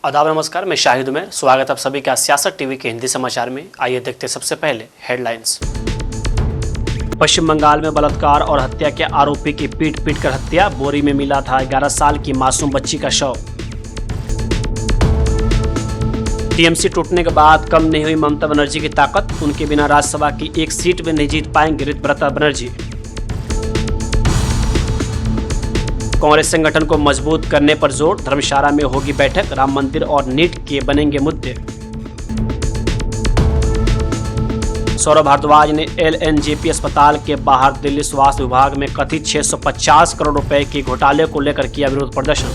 आदाब नमस्कार, मैं शाहिद उमर। स्वागत आप सभी का सियासत टीवी के हिंदी समाचार में। आइए देखते सबसे पहले हेडलाइंस। पश्चिम बंगाल में बलात्कार और हत्या के आरोपी की पीट कर हत्या। बोरी में मिला था 11 साल की मासूम बच्ची का शव। टीएमसी टूटने के बाद कम नहीं हुई ममता बनर्जी की ताकत। उनके बिना राज्यसभा की एक सीट भी नहीं जीत पाएंगे ऋतुव्रता बनर्जी। कांग्रेस संगठन को मजबूत करने पर जोर। धर्मशाला में होगी बैठक। राम मंदिर और नीट के बनेंगे मुद्दे। सौरभ भारद्वाज ने एलएनजेपी अस्पताल के बाहर दिल्ली स्वास्थ्य विभाग में कथित 650 करोड़ रुपए के घोटाले को लेकर किया विरोध प्रदर्शन।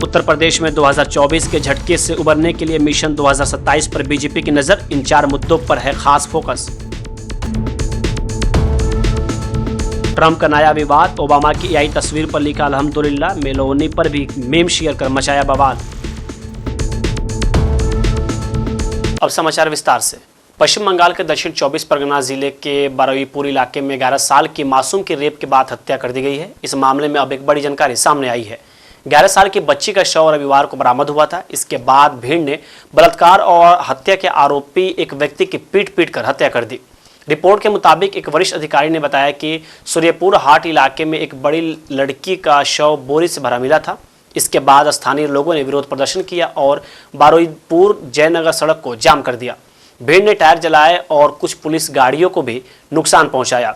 उत्तर प्रदेश में 2024 के झटके से उबरने के लिए मिशन 2027 पर बीजेपी की नजर। इन 4 मुद्दों पर है खास फोकस। ट्रंप का नया विवाद। ओबामा की एआई तस्वीर पर लिखा अल्हम्दुलिल्लाह। मेलोनी पर भी मेम शेयर कर मचाया बवाल। अब समाचार विस्तार से। पश्चिम बंगाल के दक्षिण 24 परगना जिले के बारुईपुर इलाके में 11 साल की मासूम की रेप के बाद हत्या कर दी गई है। इस मामले में अब एक बड़ी जानकारी सामने आई है। 11 साल की बच्ची का शव रविवार को बरामद हुआ था। इसके बाद भीड़ ने बलात्कार और हत्या के आरोपी एक व्यक्ति की पीट कर हत्या कर दी। रिपोर्ट के मुताबिक एक वरिष्ठ अधिकारी ने बताया कि सूर्यपुर हाट इलाके में एक बड़ी लड़की का शव बोरी से भरा मिला था। इसके बाद स्थानीय लोगों ने विरोध प्रदर्शन किया और बारुईपुर जयनगर सड़क को जाम कर दिया। भीड़ ने टायर जलाए और कुछ पुलिस गाड़ियों को भी नुकसान पहुंचाया।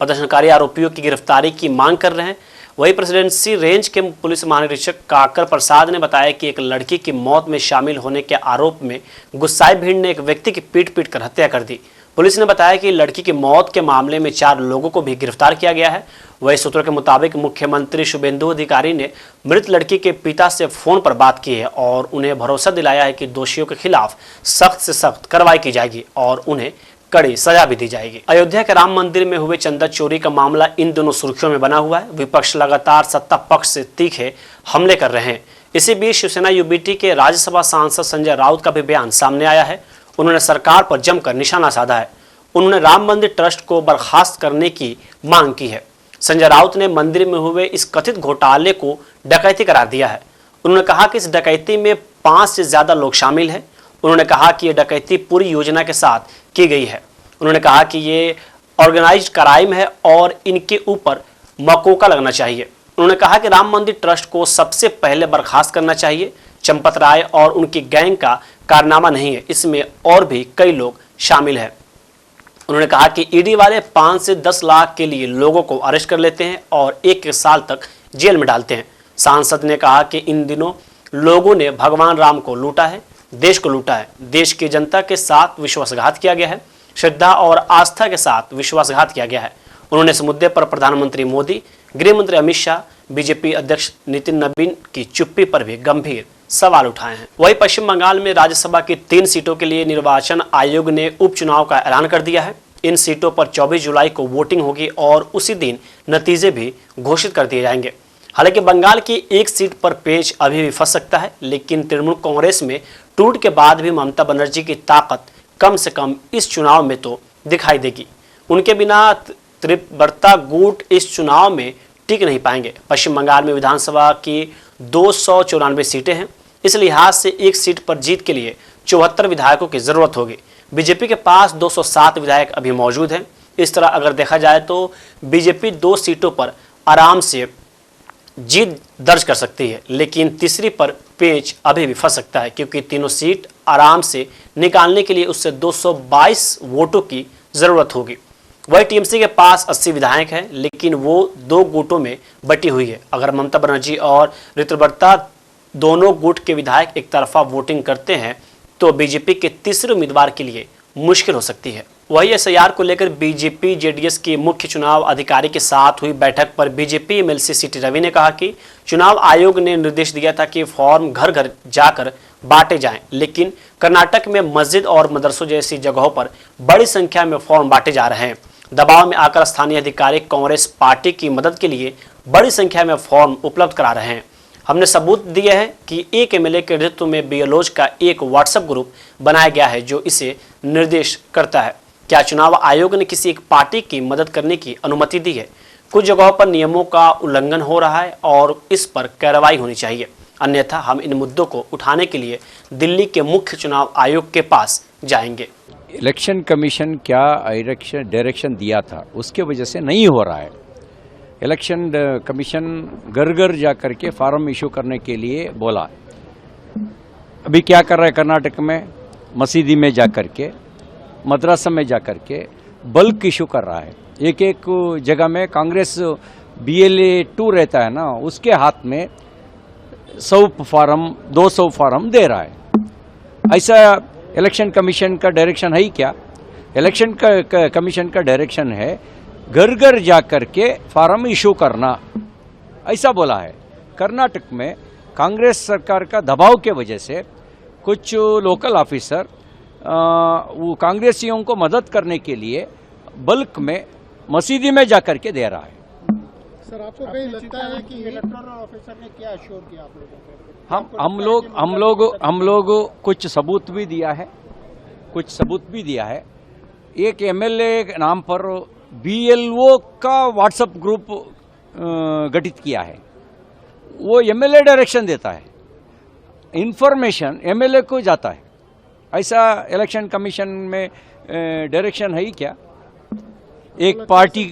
प्रदर्शनकारी आरोपियों की गिरफ्तारी की मांग कर रहे हैं। वहीं प्रेसिडेंसी रेंज के पुलिस महानिरीक्षक काकर प्रसाद ने बताया कि एक लड़की की मौत में शामिल होने के आरोप में गुस्साए भीड़ ने एक व्यक्ति की पीट कर हत्या कर दी। पुलिस ने बताया कि लड़की की मौत के मामले में 4 लोगों को भी गिरफ्तार किया गया है। वही सूत्रों के मुताबिक मुख्यमंत्री शुभेंदु अधिकारी ने मृत लड़की के पिता से फोन पर बात की है और उन्हें भरोसा दिलाया है कि दोषियों के खिलाफ सख्त से सख्त कार्रवाई की जाएगी और उन्हें कड़ी सजा भी दी जाएगी। अयोध्या के राम मंदिर में हुए चंदा चोरी का मामला इन दोनों सुर्खियों में बना हुआ है। विपक्ष लगातार सत्ता पक्ष से तीखे हमले कर रहे हैं। इसी बीच शिवसेना यूबीटी के राज्यसभा सांसद संजय राउत का भी बयान सामने आया है। उन्होंने सरकार पर जमकर निशाना साधा है। उन्होंने राम मंदिर ट्रस्ट को बर्खास्त करने की मांग की है। संजय राउत ने मंदिर में हुए इस कथित घोटाले को डकैती करार दिया है। उन्होंने कहा कि इस डकैती में 5 से ज्यादा लोग शामिल हैं। उन्होंने कहा कि यह डकैती पूरी योजना के साथ की गई है। उन्होंने कहा कि ये ऑर्गेनाइज्ड क्राइम है और इनके ऊपर मकोका लगना चाहिए। उन्होंने कहा कि राम मंदिर ट्रस्ट को सबसे पहले बर्खास्त करना चाहिए। चंपत राय और उनकी गैंग का कारनामा नहीं है, इसमें और भी कई लोग शामिल हैं। उन्होंने कहा कि ईडी वाले 5 से 10 लाख के लिए लोगों को अरेस्ट कर लेते हैं और 1 साल तक जेल में डालते हैं। सांसद ने कहा कि इन दिनों लोगों ने भगवान राम को लूटा है, देश को लूटा है। देश की जनता के साथ विश्वासघात किया गया है, श्रद्धा और आस्था के साथ विश्वासघात किया गया है। उन्होंने इस मुद्दे पर प्रधानमंत्री मोदी, गृह मंत्री अमित शाह, बीजेपी अध्यक्ष नितिन नवीन की चुप्पी पर भी गंभीर सवाल उठाए हैं। वहीं पश्चिम बंगाल में राज्यसभा की 3 सीटों के लिए निर्वाचन आयोग ने उपचुनाव का ऐलान कर दिया है। इन सीटों पर 24 जुलाई को वोटिंग होगी और उसी दिन नतीजे भी घोषित कर दिए जाएंगे। हालांकि बंगाल की एक सीट पर पेच अभी भी फंस सकता है, लेकिन तृणमूल कांग्रेस में टूट के बाद भी ममता बनर्जी की ताकत कम से कम इस चुनाव में तो दिखाई देगी। उनके बिना त्रिवर्ता गुट इस चुनाव में टिक नहीं पाएंगे। पश्चिम बंगाल में विधानसभा की 294 सीटें हैं। इस लिहाज से एक सीट पर जीत के लिए 74 विधायकों की जरूरत होगी। बीजेपी के पास 207 विधायक अभी मौजूद हैं। इस तरह अगर देखा जाए तो बीजेपी 2 सीटों पर आराम से जीत दर्ज कर सकती है, लेकिन तीसरी पर पेच अभी भी फंस सकता है, क्योंकि तीनों सीट आराम से निकालने के लिए उससे 222 वोटों की जरूरत होगी। वही टीएमसी के पास 80 विधायक हैं, लेकिन वो 2 गुटों में बटी हुई है। अगर ममता बनर्जी और ऋतुव्रता दोनों गुट के विधायक एक तरफा वोटिंग करते हैं तो बीजेपी के तीसरे उम्मीदवार के लिए मुश्किल हो सकती है। वही एसआईआर को लेकर बीजेपी जेडीएस के मुख्य चुनाव अधिकारी के साथ हुई बैठक पर बीजेपी एमएलसी सीटी रवि ने कहा कि चुनाव आयोग ने निर्देश दिया था कि फॉर्म घर घर जाकर बांटे जाएं, लेकिन कर्नाटक में मस्जिद और मदरसों जैसी जगहों पर बड़ी संख्या में फॉर्म बांटे जा रहे हैं। दबाव में आकर स्थानीय अधिकारी कांग्रेस पार्टी की मदद के लिए बड़ी संख्या में फॉर्म उपलब्ध करा रहे हैं। हमने सबूत दिए हैं कि एक एमएलए के नेतृत्व में बीएलओज का एक व्हाट्सएप ग्रुप बनाया गया है जो इसे निर्देश करता है। क्या चुनाव आयोग ने किसी एक पार्टी की मदद करने की अनुमति दी है? कुछ जगहों पर नियमों का उल्लंघन हो रहा है और इस पर कार्रवाई होनी चाहिए, अन्यथा हम इन मुद्दों को उठाने के लिए दिल्ली के मुख्य चुनाव आयोग के पास जाएंगे। इलेक्शन कमीशन क्या डायरेक्शन दिया था उसके वजह से नहीं हो रहा है। इलेक्शन कमीशन घर घर जा करके फॉर्म इशू करने के लिए बोला। अभी क्या कर रहा है कर्नाटक में, मसीदी में जा करके, मद्रासा में जा करके बल्क इशू कर रहा है। एक एक जगह में कांग्रेस BLA 2 रहता है ना, उसके हाथ में 100 फॉर्म 200 फॉर्म दे रहा है। ऐसा इलेक्शन कमीशन का डायरेक्शन है ही क्या? इलेक्शन कमीशन का डायरेक्शन है घर घर जा करके फॉर्म इशू करना, ऐसा बोला है। कर्नाटक में कांग्रेस सरकार का दबाव के वजह से कुछ लोकल ऑफिसर वो कांग्रेसियों को मदद करने के लिए बल्क में मसीदी में जाकर के दे रहा है। सर, आपको कहीं लगता है कि इलेक्टोरल ऑफिसर ने क्या अश्योर किया आप लोगों को? हम लोग कुछ सबूत भी दिया है। एक MLA के नाम पर BLO का व्हाट्सएप ग्रुप गठित किया है। वो MLA डायरेक्शन देता है, इंफॉर्मेशन MLA को जाता है। ऐसा इलेक्शन कमीशन में डायरेक्शन है ही क्या? एक पार्टी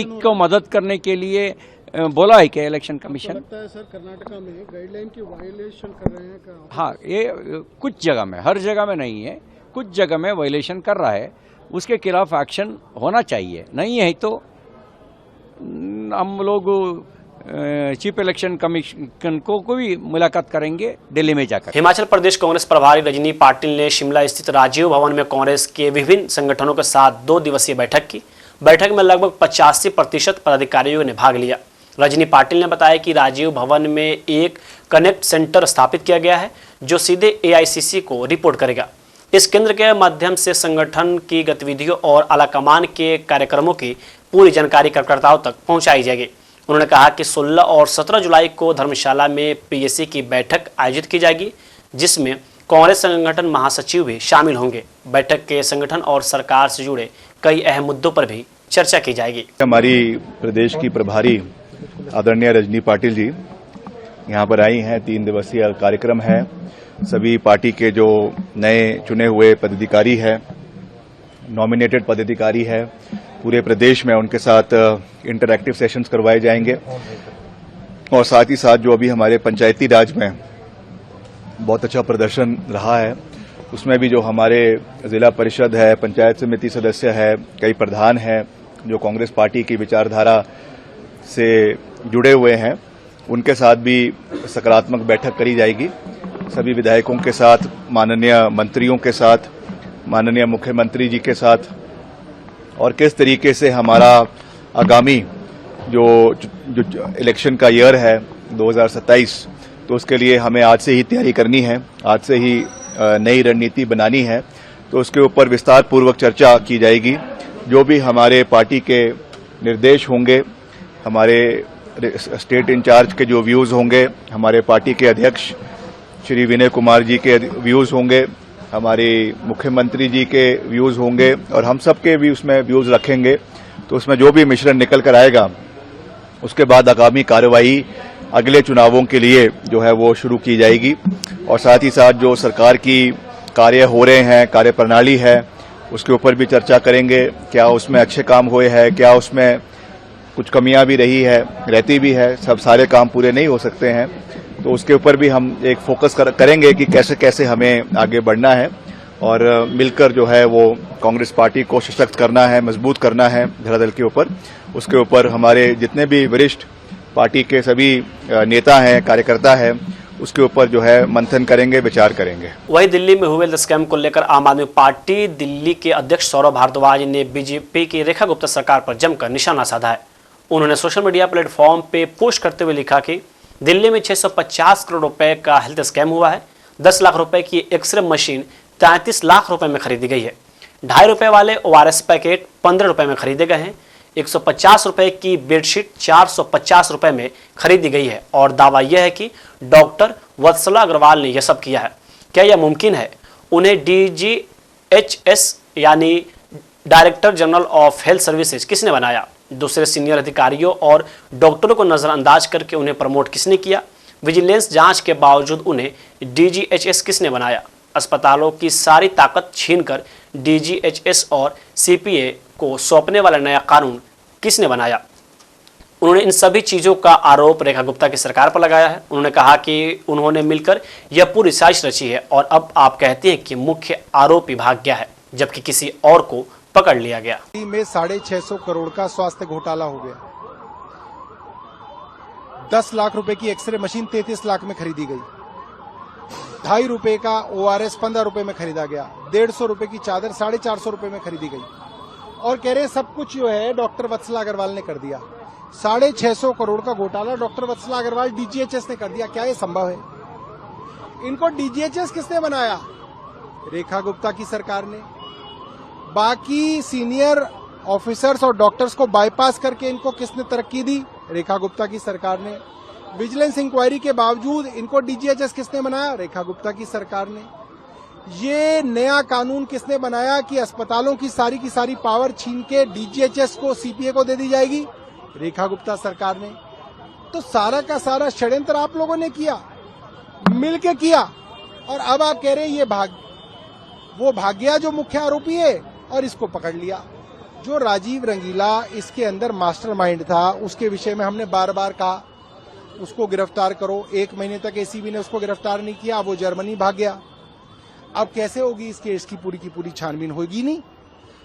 को मदद करने के लिए बोला है क्या इलेक्शन कमीशन? लगता है सर कर्नाटका में गाइडलाइन की वायलेशन कर रहे हैं क्या? हाँ, ये कुछ जगह में, हर जगह में नहीं है, कुछ जगह में वायलेशन कर रहा है, उसके खिलाफ एक्शन होना चाहिए। नहीं है तो हम लोग चीफ इलेक्शन कमीशन को भी मुलाकात करेंगे दिल्ली में जाकर। हिमाचल प्रदेश कांग्रेस प्रभारी रजनी पाटिल ने शिमला स्थित राजीव भवन में कांग्रेस के विभिन्न संगठनों के साथ 2 दिवसीय बैठक की। बैठक में लगभग 85% पदाधिकारियों ने भाग लिया। रजनी पाटिल ने बताया कि राजीव भवन में एक कनेक्ट सेंटर स्थापित किया गया है जो सीधे AICC को रिपोर्ट करेगा। इस केंद्र के माध्यम से संगठन की गतिविधियों और आलाकमान के कार्यक्रमों की पूरी जानकारी कार्यकर्ताओं तक पहुंचाई जाएगी। उन्होंने कहा कि 16 और 17 जुलाई को धर्मशाला में PSC की बैठक आयोजित की जाएगी, जिसमें कांग्रेस संगठन महासचिव भी शामिल होंगे। बैठक के संगठन और सरकार से जुड़े कई अहम मुद्दों पर भी चर्चा की जाएगी। हमारी प्रदेश की प्रभारी आदरणीय रजनी पाटिल जी यहाँ पर आई हैं। 3 दिवसीय कार्यक्रम है। सभी पार्टी के जो नए चुने हुए पदाधिकारी है, नॉमिनेटेड पदाधिकारी है, पूरे प्रदेश में उनके साथ इंटरैक्टिव सेशंस करवाए जाएंगे। और साथ ही साथ जो अभी हमारे पंचायती राज में बहुत अच्छा प्रदर्शन रहा है, उसमें भी जो हमारे जिला परिषद है, पंचायत समिति सदस्य है, कई प्रधान हैं जो कांग्रेस पार्टी की विचारधारा से जुड़े हुए हैं, उनके साथ भी सकारात्मक बैठक करी जाएगी। सभी विधायकों के साथ, माननीय मंत्रियों के साथ, माननीय मुख्यमंत्री जी के साथ, और किस तरीके से हमारा आगामी जो इलेक्शन का ईयर है 2027, तो उसके लिए हमें आज से ही तैयारी करनी है, आज से ही नई रणनीति बनानी है। तो उसके ऊपर विस्तार पूर्वक चर्चा की जाएगी। जो भी हमारे पार्टी के निर्देश होंगे, हमारे स्टेट इंचार्ज के जो व्यूज होंगे, हमारे पार्टी के अध्यक्ष श्री विनय कुमार जी के व्यूज होंगे, हमारे मुख्यमंत्री जी के व्यूज होंगे, और हम सब के भी उसमें व्यूज रखेंगे। तो उसमें जो भी मिश्रण निकल कर आएगा, उसके बाद आगामी कार्रवाई अगले चुनावों के लिए जो है वो शुरू की जाएगी। और साथ ही साथ जो सरकार की कार्य हो रहे हैं, कार्य प्रणाली है, उसके ऊपर भी चर्चा करेंगे। क्या उसमें अच्छे काम हुए हैं, क्या उसमें कुछ कमियां भी रही है, रहती भी है, सब सारे काम पूरे नहीं हो सकते हैं। तो उसके ऊपर भी हम एक फोकस करेंगे कि कैसे कैसे हमें आगे बढ़ना है और मिलकर जो है वो कांग्रेस पार्टी को सशक्त करना है, मजबूत करना है धरातल के ऊपर। उसके ऊपर हमारे जितने भी वरिष्ठ पार्टी के सभी नेता हैं, कार्यकर्ता हैं, उसके ऊपर जो है मंथन करेंगे, विचार करेंगे। वहीं दिल्ली में हुए स्कैम को लेकर आम आदमी पार्टी दिल्ली के अध्यक्ष सौरभ भारद्वाज ने बीजेपी की रेखा गुप्ता सरकार पर जमकर निशाना साधा है। उन्होंने सोशल मीडिया प्लेटफॉर्म पे पोस्ट करते हुए लिखा कि दिल्ली में 650 करोड़ रुपए का हेल्थ स्कैम हुआ है। 10 लाख रुपए की एक्सरे मशीन 33 लाख रुपए में खरीदी गई है। 2.5 रुपए वाले ORS पैकेट 15 रुपए में खरीदे गए हैं। 150 रुपए की बेडशीट 450 रुपए में खरीदी गई है। और दावा यह है कि डॉक्टर वत्सला अग्रवाल ने यह सब किया है। क्या यह मुमकिन है? उन्हें DGHS यानी director general of health services किसने बनाया? दूसरे सीनियर अधिकारियों और डॉक्टरों को नजरअंदाज करके उन्हें प्रमोट किसने किया? विजिलेंस जांच के बावजूद उन्हें डीजीएचएस किसने बनाया? अस्पतालों की सारी ताकत छीनकर डीजीएचएस और सीपीए को सौंपने वाला नया कानून किसने बनाया? उन्होंने इन सभी चीजों का आरोप रेखा गुप्ता की सरकार पर लगाया है। उन्होंने कहा कि उन्होंने मिलकर यह पूरी साजिश रची है और अब आप कहते हैं कि मुख्य आरोपी भाग गया है जबकि किसी और को पकड़ लिया गया। में 650 करोड़ का स्वास्थ्य घोटाला हो गया। 10 लाख रुपए की एक्सरे मशीन 33 लाख में खरीदी गई। 2.5 रुपए का ओआरएस 15 रुपए में खरीदा गया। 150 रुपए की चादर 450 रुपए में खरीदी गई और कह रहे हैं सब कुछ जो है डॉक्टर वत्सला अग्रवाल ने कर दिया। 650 करोड़ का घोटाला डॉक्टर वत्सला अग्रवाल डीजीएचएस ने कर दिया। क्या ये संभव है? इनको डीजीएचएस किसने बनाया? रेखा गुप्ता की सरकार ने। बाकी सीनियर ऑफिसर्स और डॉक्टर्स को बाईपास करके इनको किसने तरक्की दी? रेखा गुप्ता की सरकार ने। विजिलेंस इंक्वायरी के बावजूद इनको डीजीएचएस किसने बनाया? रेखा गुप्ता की सरकार ने। ये नया कानून किसने बनाया कि अस्पतालों की सारी पावर छीन के डीजीएचएस को सीपीए को दे दी जाएगी? रेखा गुप्ता सरकार ने। तो सारा का सारा षड्यंत्र आप लोगों ने किया, मिलके किया और अब आप कह रहे हैं वो भाग गया जो मुख्य आरोपी है और इसको पकड़ लिया। जो राजीव रंगीला इसके अंदर मास्टरमाइंड था उसके विषय में हमने बार बार कहा उसको गिरफ्तार करो। 1 महीने तक एसीबी ने उसको गिरफ्तार नहीं किया, वो जर्मनी भाग गया। अब कैसे होगी इस केस की पूरी छानबीन? होगी नहीं,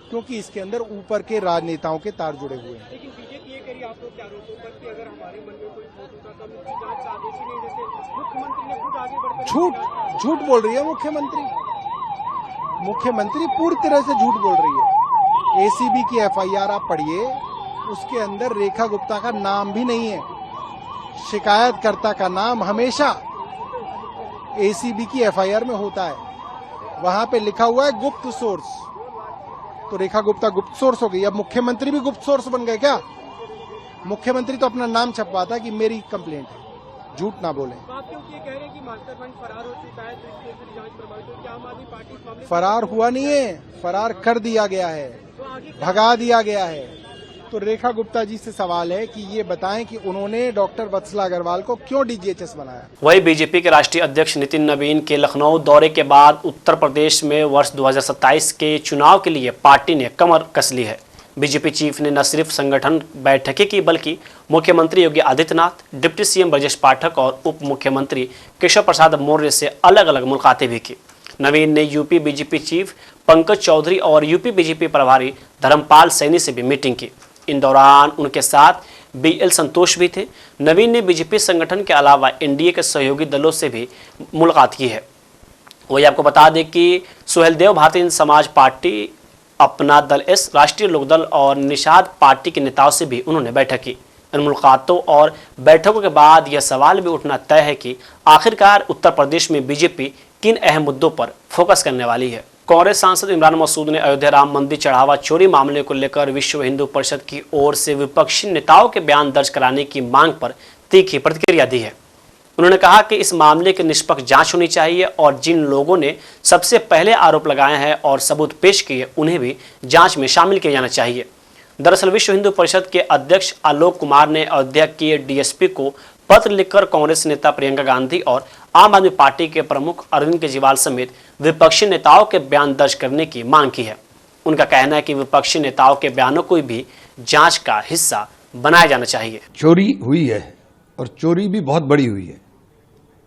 क्योंकि इसके अंदर ऊपर के राजनेताओं के तार जुड़े हुए हैं। लेकिन बीजेपी ये कह रही है आप लोग के आरोपों पर कि अगर हमारे मन में कोई खोट होता तो हम इसकी जांच साजिश ही नहीं, जैसे मुख्यमंत्री ने खुद आगे बढ़कर झूठ बोल रही है मुख्यमंत्री पूरी तरह से झूठ बोल रही है। एसीबी की एफआईआर आप पढ़िए, उसके अंदर रेखा गुप्ता का नाम भी नहीं है। शिकायतकर्ता का नाम हमेशा एसीबी की एफआईआर में होता है, वहां पे लिखा हुआ है गुप्त सोर्स। तो रेखा गुप्ता गुप्त सोर्स हो गई। अब मुख्यमंत्री भी गुप्त सोर्स बन गए क्या? मुख्यमंत्री तो अपना नाम छपवाता कि मेरी कंप्लेंट है, झूठ ना बोले। तो आप क्योंकि ये कह रहे हैं कि मास्टरमाइंड फरार हो चुका है तो इसलिए फिर जांच प्रभावित हो, क्या आम आदमी पार्टी इस मामले में फरार हुआ नहीं है, फरार कर दिया गया है, भगा दिया गया है। तो रेखा गुप्ता जी से सवाल है कि ये बताएं कि उन्होंने डॉक्टर वत्सला अग्रवाल को क्यों डीजीएचएस बनाया। वही बीजेपी के राष्ट्रीय अध्यक्ष नितिन नवीन के लखनऊ दौरे के बाद उत्तर प्रदेश में वर्ष 2027 के चुनाव के लिए पार्टी ने कमर कस ली है। बीजेपी चीफ ने न सिर्फ संगठन बैठकें की बल्कि मुख्यमंत्री योगी आदित्यनाथ, डिप्टी सीएम ब्रजेश पाठक और उप मुख्यमंत्री केशव प्रसाद मौर्य से अलग अलग मुलाकातें भी की। नवीन ने UP BJP chief Pankaj Chaudhary और यूपी बीजेपी प्रभारी धर्मपाल सैनी से भी मीटिंग की। इन दौरान उनके साथ बीएल संतोष भी थे। नवीन ने बीजेपी संगठन के अलावा एनडीए के सहयोगी दलों से भी मुलाकात की है। वही आपको बता दें कि सुहेलदेव भारतीय समाज पार्टी, अपना दल एस, राष्ट्रीय लोकदल और निषाद पार्टी के नेताओं से भी उन्होंने बैठक की। इन मुलाकातों और बैठकों के बाद यह सवाल भी उठना तय है कि आखिरकार उत्तर प्रदेश में बीजेपी किन अहम मुद्दों पर फोकस करने वाली है। कांग्रेस सांसद इमरान मसूद ने अयोध्या राम मंदिर चढ़ावा चोरी मामले को लेकर विश्व हिंदू परिषद की ओर से विपक्षी नेताओं के बयान दर्ज कराने की मांग पर तीखी प्रतिक्रिया दी है। उन्होंने कहा कि इस मामले की निष्पक्ष जांच होनी चाहिए और जिन लोगों ने सबसे पहले आरोप लगाए हैं और सबूत पेश किए उन्हें भी जांच में शामिल किया जाना चाहिए। दरअसल विश्व हिंदू परिषद के अध्यक्ष आलोक कुमार ने अयोध्या के डीएसपी को पत्र लिखकर कांग्रेस नेता प्रियंका गांधी और आम आदमी पार्टी के प्रमुख अरविंद केजरीवाल समेत विपक्षी नेताओं के बयान दर्ज करने की मांग की है। उनका कहना है कि विपक्षी नेताओं के बयानों को भी जांच का हिस्सा बनाया जाना चाहिए। चोरी हुई है और चोरी भी बहुत बड़ी हुई है।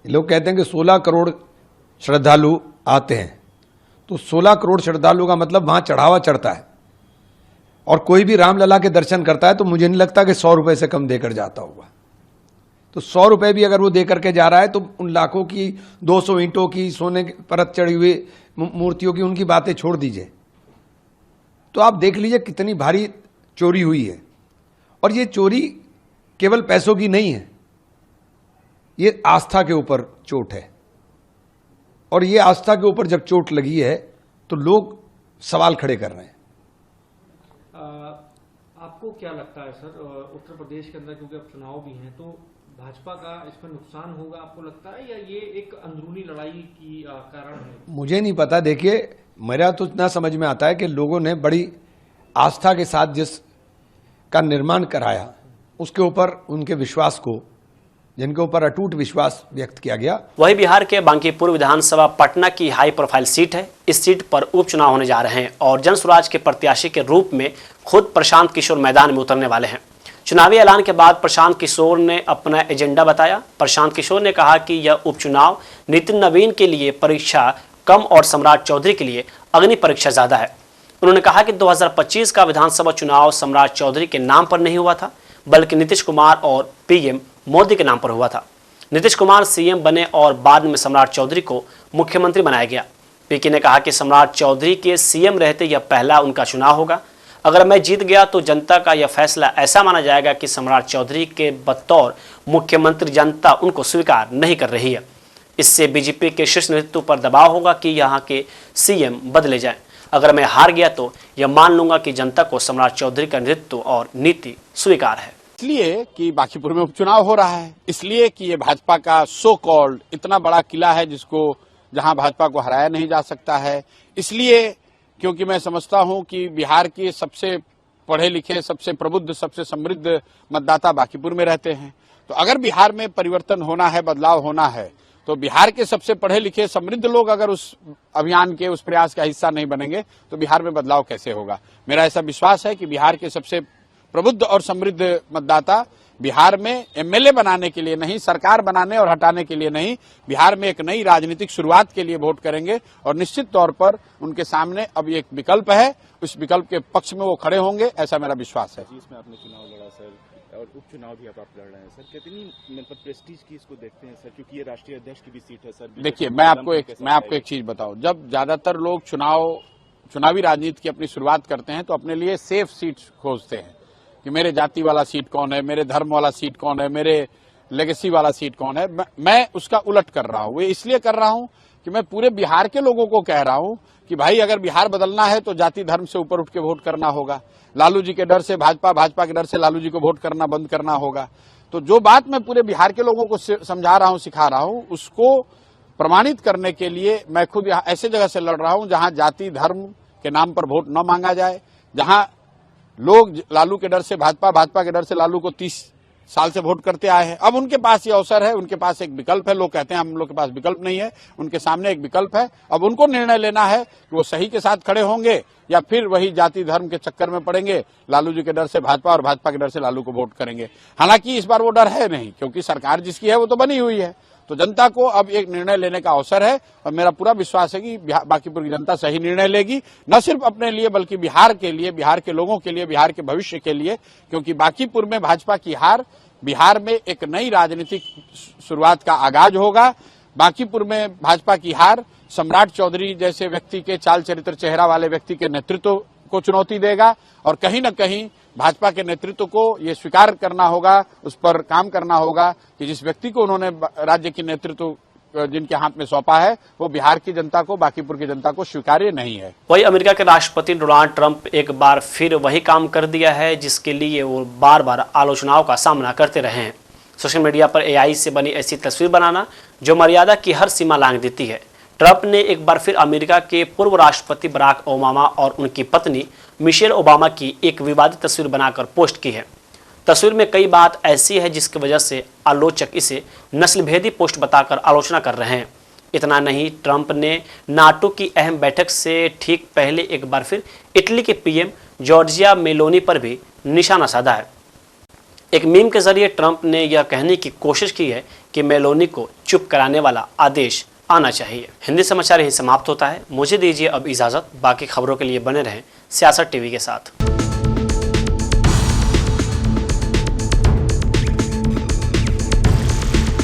लोग कहते हैं कि 16 करोड़ श्रद्धालु आते हैं, तो 16 करोड़ श्रद्धालु का मतलब वहां चढ़ावा चढ़ता है और कोई भी रामलला के दर्शन करता है तो मुझे नहीं लगता कि 100 रुपए से कम देकर जाता होगा। तो 100 रुपए भी अगर वो देकर के जा रहा है तो उन लाखों की 200 ईंटों की सोने की परत चढ़ी हुई मूर्तियों की उनकी बातें छोड़ दीजिए। तो आप देख लीजिए कितनी भारी चोरी हुई है। और ये चोरी केवल पैसों की नहीं है, ये आस्था के ऊपर चोट है। और ये आस्था के ऊपर जब चोट लगी है तो लोग सवाल खड़े कर रहे हैं। आपको क्या लगता है सर, उत्तर प्रदेश के अंदर क्योंकि अब चुनाव भी हैं तो भाजपा का इसमें नुकसान होगा आपको लगता है, या ये एक अंदरूनी लड़ाई की कारण है? मुझे नहीं पता। देखिए, मेरा तो इतना समझ में आता है कि लोगों ने बड़ी आस्था के साथ जिस का निर्माण कराया, उसके ऊपर उनके विश्वास को, जिनके ऊपर अटूट विश्वास व्यक्त किया गया। वही बिहार के बांकीपुर विधानसभा पटना की हाई प्रोफाइल सीट है। इस सीट पर उपचुनाव होने जा रहे हैं और जन स्वराज के प्रत्याशी के रूप में खुद प्रशांत किशोर मैदान में उतरने वाले हैं। चुनावी ऐलान के बाद प्रशांत किशोर ने अपना एजेंडा बताया। प्रशांत किशोर ने कहा कि यह उपचुनाव नितिन नवीन के लिए परीक्षा कम और सम्राट चौधरी के लिए अग्नि परीक्षा ज्यादा है। उन्होंने कहा कि 2025 का विधानसभा चुनाव सम्राट चौधरी के नाम पर नहीं हुआ था, बल्कि नीतीश कुमार और पीएम मोदी के नाम पर हुआ था। नीतीश कुमार सीएम बने और बाद में सम्राट चौधरी को मुख्यमंत्री बनाया गया। पीके ने कहा कि सम्राट चौधरी के सीएम रहते यह पहला उनका चुनाव होगा। अगर मैं जीत गया तो जनता का यह फैसला ऐसा माना जाएगा कि सम्राट चौधरी के बतौर मुख्यमंत्री जनता उनको स्वीकार नहीं कर रही है। इससे बीजेपी के शीर्ष नेतृत्व पर दबाव होगा कि यहाँ के सीएम बदले जाएं। अगर मैं हार गया तो यह मान लूंगा कि जनता को सम्राट चौधरी का नेतृत्व और नीति स्वीकार है। इसलिए कि बांकीपुर में उपचुनाव हो रहा है, इसलिए कि ये भाजपा का सो कॉल्ड इतना बड़ा किला है जिसको जहां भाजपा को हराया नहीं जा सकता है, इसलिए क्योंकि मैं समझता हूं कि बिहार के सबसे पढ़े लिखे, सबसे प्रबुद्ध, सबसे समृद्ध मतदाता बांकीपुर में रहते हैं। तो अगर बिहार में परिवर्तन होना है, बदलाव होना है, तो बिहार के सबसे पढ़े लिखे समृद्ध लोग अगर उस अभियान के, उस प्रयास का हिस्सा नहीं बनेंगे तो बिहार में बदलाव कैसे होगा। मेरा ऐसा विश्वास है कि बिहार के सबसे प्रबुद्ध और समृद्ध मतदाता बिहार में एमएलए बनाने के लिए नहीं, सरकार बनाने और हटाने के लिए नहीं, बिहार में एक नई राजनीतिक शुरुआत के लिए वोट करेंगे और निश्चित तौर पर उनके सामने अब एक विकल्प है, उस विकल्प के पक्ष में वो खड़े होंगे, ऐसा मेरा विश्वास है। इसमें आपने चुनाव लड़ा सर और उपचुनाव भी आप लड़ रहे हैं सर, कितनी मतलब प्रेस्टीज की इसको देखते हैं सर, क्योंकि ये राष्ट्रीय अध्यक्ष की भी सीट है सर। देखिए, मैं आपको एक चीज बताऊं, जब ज्यादातर लोग चुनावी राजनीति की अपनी शुरुआत करते हैं तो अपने लिए सेफ सीट खोजते हैं कि मेरे जाति वाला सीट कौन है, मेरे धर्म वाला सीट कौन है, मेरे लेगेसी वाला सीट कौन है। मैं उसका उलट कर रहा हूं। वो इसलिए कर रहा हूं कि मैं पूरे बिहार के लोगों को कह रहा हूं कि भाई अगर बिहार बदलना है तो जाति धर्म से ऊपर उठ के वोट करना होगा। लालू जी के डर से भाजपा, भाजपा के डर से लालू जी को वोट करना बंद करना होगा। तो जो बात मैं पूरे बिहार के लोगों को समझा रहा हूं, सिखा रहा हूं, उसको प्रमाणित करने के लिए मैं खुद यहाँ ऐसे जगह से लड़ रहा हूं जहां जाति धर्म के नाम पर वोट न मांगा जाए, जहां लोग लालू के डर से भाजपा, भाजपा के डर से लालू को 30 साल से वोट करते आए हैं। अब उनके पास ये अवसर है, उनके पास एक विकल्प है। लोग कहते हैं हम लोग के पास विकल्प नहीं है, उनके सामने एक विकल्प है। अब उनको निर्णय लेना है कि वो सही के साथ खड़े होंगे या फिर वही जाति धर्म के चक्कर में पड़ेंगे, लालू जी के डर से भाजपा और भाजपा के डर से लालू को वोट करेंगे। हालांकि इस बार वो डर है नहीं, क्योंकि सरकार जिसकी है वो तो बनी हुई है। तो जनता को अब एक निर्णय लेने का अवसर है और मेरा पूरा विश्वास है कि बांकीपुर की जनता सही निर्णय लेगी, न सिर्फ अपने लिए बल्कि बिहार के लिए, बिहार के लोगों के लिए, बिहार के भविष्य के लिए। क्योंकि बांकीपुर में भाजपा की हार बिहार में एक नई राजनीतिक शुरुआत का आगाज होगा। बांकीपुर में भाजपा की हार सम्राट चौधरी जैसे व्यक्ति के चाल चरित्र चेहरा वाले व्यक्ति के नेतृत्व को चुनौती देगा और कहीं न कहीं भाजपा के नेतृत्व को ये स्वीकार करना होगा, उस पर काम करना होगा कि जिस व्यक्ति को उन्होंने राज्य की नेतृत्व जिनके हाथ में सौंपा है वो बिहार की जनता को, बांकीपुर की जनता को स्वीकार्य नहीं है। वही अमेरिका के राष्ट्रपति डोनाल्ड ट्रंप एक बार फिर वही काम कर दिया है जिसके लिए वो बार बार आलोचनाओं का सामना करते रहे हैं। सोशल मीडिया पर एआई से बनी ऐसी तस्वीर बनाना जो मर्यादा की हर सीमा लांघ देती है। ट्रंप ने एक बार फिर अमेरिका के पूर्व राष्ट्रपति बराक ओबामा और उनकी पत्नी मिशेल ओबामा की एक विवादित तस्वीर बनाकर पोस्ट की है। तस्वीर में कई बात ऐसी है जिसकी वजह से आलोचक इसे नस्लभेदी पोस्ट बताकर आलोचना कर रहे हैं। इतना नहीं, ट्रंप ने नाटो की अहम बैठक से ठीक पहले एक बार फिर इटली के पीएम जॉर्जिया मेलोनी पर भी निशाना साधा है। एक मीम के जरिए ट्रंप ने यह कहने की कोशिश की है कि मेलोनी को चुप कराने वाला आदेश आना चाहिए। हिंदी समाचार यही समाप्त होता है। मुझे दीजिए अब इजाजत। बाकी खबरों के लिए बने रहें सियासत टीवी के साथ।